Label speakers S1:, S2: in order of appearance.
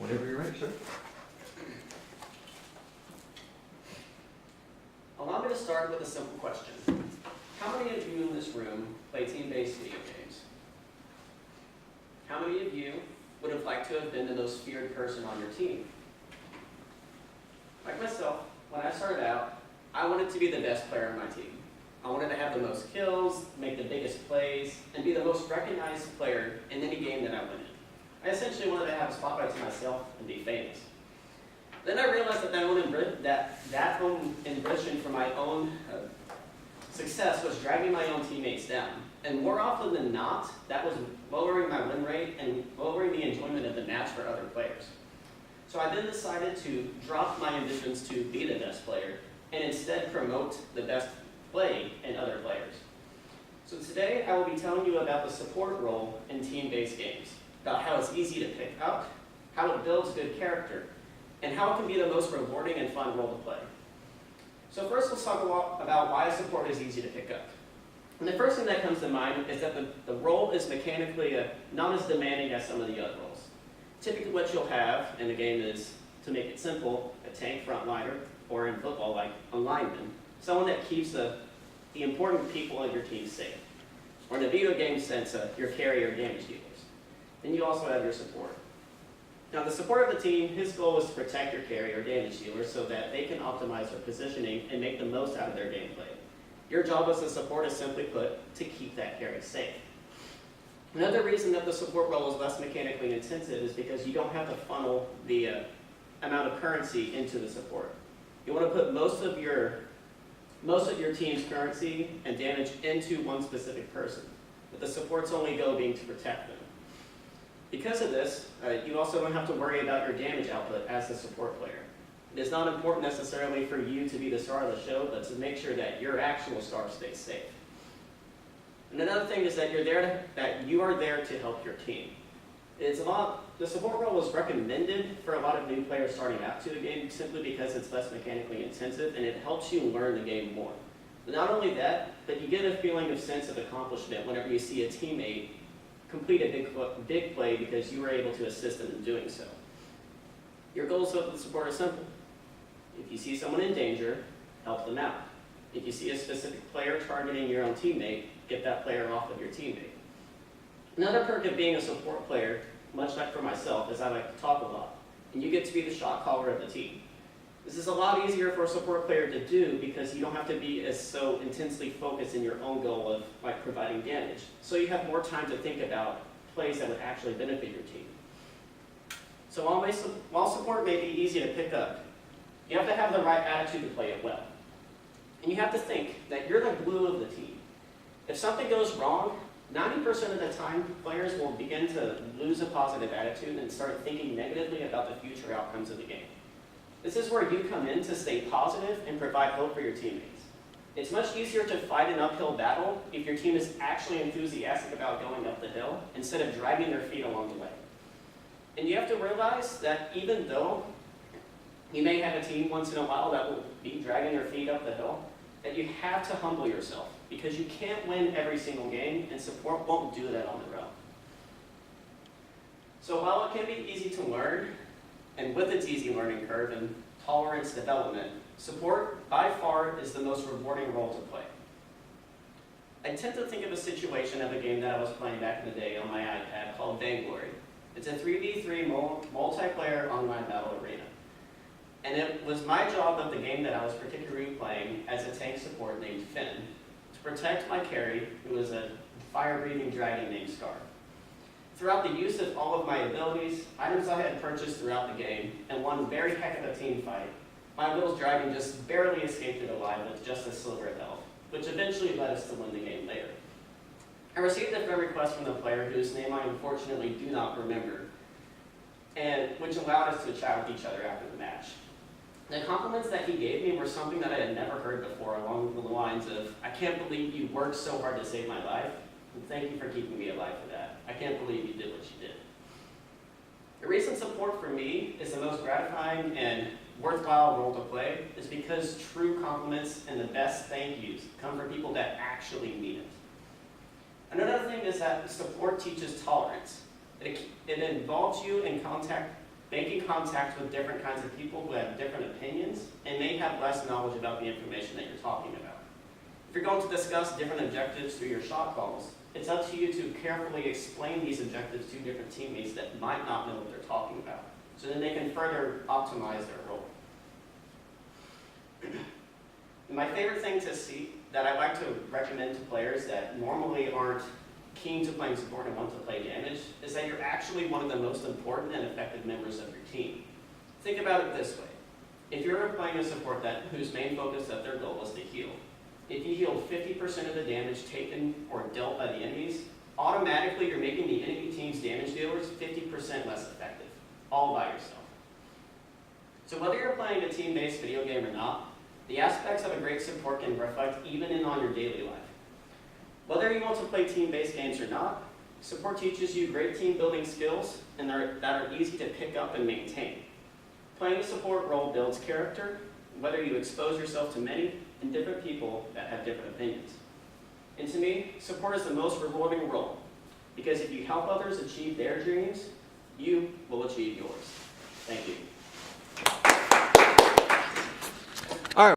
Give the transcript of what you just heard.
S1: Whenever you're ready, sir.
S2: Allow me to start with a simple question. How many of you in this room play team-based video games? How many of you would have liked to have been the most feared person on your team? Like myself, when I started out, I wanted to be the best player on my team. I wanted to have the most kills, make the biggest plays, and be the most recognized player in any game that I went in. I essentially wanted to have a spotlight to myself and be famous. Then I realized that own ambition for my own success was dragging my own teammates down. And more often than not, that was lowering my win rate and lowering the enjoyment of the match for other players. So I then decided to drop my ambitions to be the best player and instead promote the best play in other players. So today I will be telling you about the support role in team-based games, about how it's easy to pick up, how it builds good character, and how it can be the most rewarding and fun role to play. So first let's talk about why support is easy to pick up. And the first thing that comes to mind is that the role is mechanically not as demanding as some of the other roles. Typically what you'll have in a game is, to make it simple, a tank frontliner, or in football like a lineman, someone that keeps the important people on your team safe. Or in a video game sense, your carry or damage dealers. Then you also have your support. Now the support of the team, his goal is to protect your carry or damage dealer so that they can optimize their positioning and make the most out of their gameplay. Your job as a support is simply put to keep that carry safe. Another reason that the support role is less mechanically intensive is because you don't have to funnel the amount of currency into the support. You want to put most of your team's currency and damage into one specific person, with the support's only goal being to protect them. Because of this, you also don't have to worry about your damage output as the support player. It is not important necessarily for you to be the star of the show, but to make sure that your actual star stays safe. And another thing is that you are there to help your team. The support role is recommended for a lot of new players starting out to the game simply because it's less mechanically intensive and it helps you learn the game more. But not only that, but you get a feeling of sense of accomplishment whenever you see a teammate complete a big play because you were able to assist them in doing so. Your goals with the support are simple. If you see someone in danger, help them out. If you see a specific player targeting your own teammate, get that player off of your teammate. Another perk of being a support player, much like for myself, is I like to talk a lot, and you get to be the shot caller of the team. This is a lot easier for a support player to do because you don't have to be as so intensely focused in your own goal of providing damage. So you have more time to think about plays that would actually benefit your team. So while support may be easy to pick up, you have to have the right attitude to play it well. And you have to think that you're the glue of the team. If something goes wrong, 90% of the time, players will begin to lose a positive attitude and start thinking negatively about the future outcomes of the game. This is where you come in to stay positive and provide hope for your teammates. It's much easier to fight an uphill battle if your team is actually enthusiastic about going up the hill instead of dragging their feet along the way. And you have to realize that even though you may have a team once in a while that will be dragging their feet up the hill, that you have to humble yourself because you can't win every single game and support won't do that on their own. So while it can be easy to learn, and with its easy learning curve and tolerance development, support by far is the most rewarding role to play. I tend to think of a situation of a game that I was playing back in the day on my iPad called Vainglory. It's a 3v3 multiplayer online battle arena. And it was my job of the game that I was particularly playing as a tank support named Finn to protect my carry, who was a fire-breathing dragon named Scar. Throughout the use of all of my abilities, items I had purchased throughout the game, and one very heck of a team fight, my little dragon just barely escaped it alive with just a sliver of health, which eventually led us to win the game later. I received a friend request from the player whose name I unfortunately do not remember, and which allowed us to chat with each other after the match. The compliments that he gave me were something that I had never heard before, along the lines of, "I can't believe you worked so hard to save my life, and thank you for keeping me alive for that. I can't believe you did what you did." The reason support for me is the most gratifying and worthwhile role to play is because true compliments and the best thank yous come from people that actually mean it. Another thing is that support teaches tolerance. It involves you in contact making contact with different kinds of people who have different opinions and may have less knowledge about the information that you're talking about. If you're going to discuss different objectives through your shot calls, it's up to you to carefully explain these objectives to different teammates that might not know what they're talking about, so then they can further optimize their role. My favorite thing to see that I like to recommend to players that normally aren't keen to playing support and want to play damage is that you're actually one of the most important and effective members of your team. Think about it this way. If you're playing a support whose main focus of their goal is to heal, if you healed 50% of the damage taken or dealt by the enemies, automatically you're making the enemy team's damage dealers 50% less effective, all by yourself. So whether you're playing a team-based video game or not, the aspects of a great support can reflect even on your daily life. Whether you want to play team-based games or not, support teaches you great team-building skills and that are easy to pick up and maintain. Playing a support role builds character, whether you expose yourself to many and different people that have different opinions. And to me, support is the most rewarding role, because if you help others achieve their dreams, you will achieve yours. Thank you.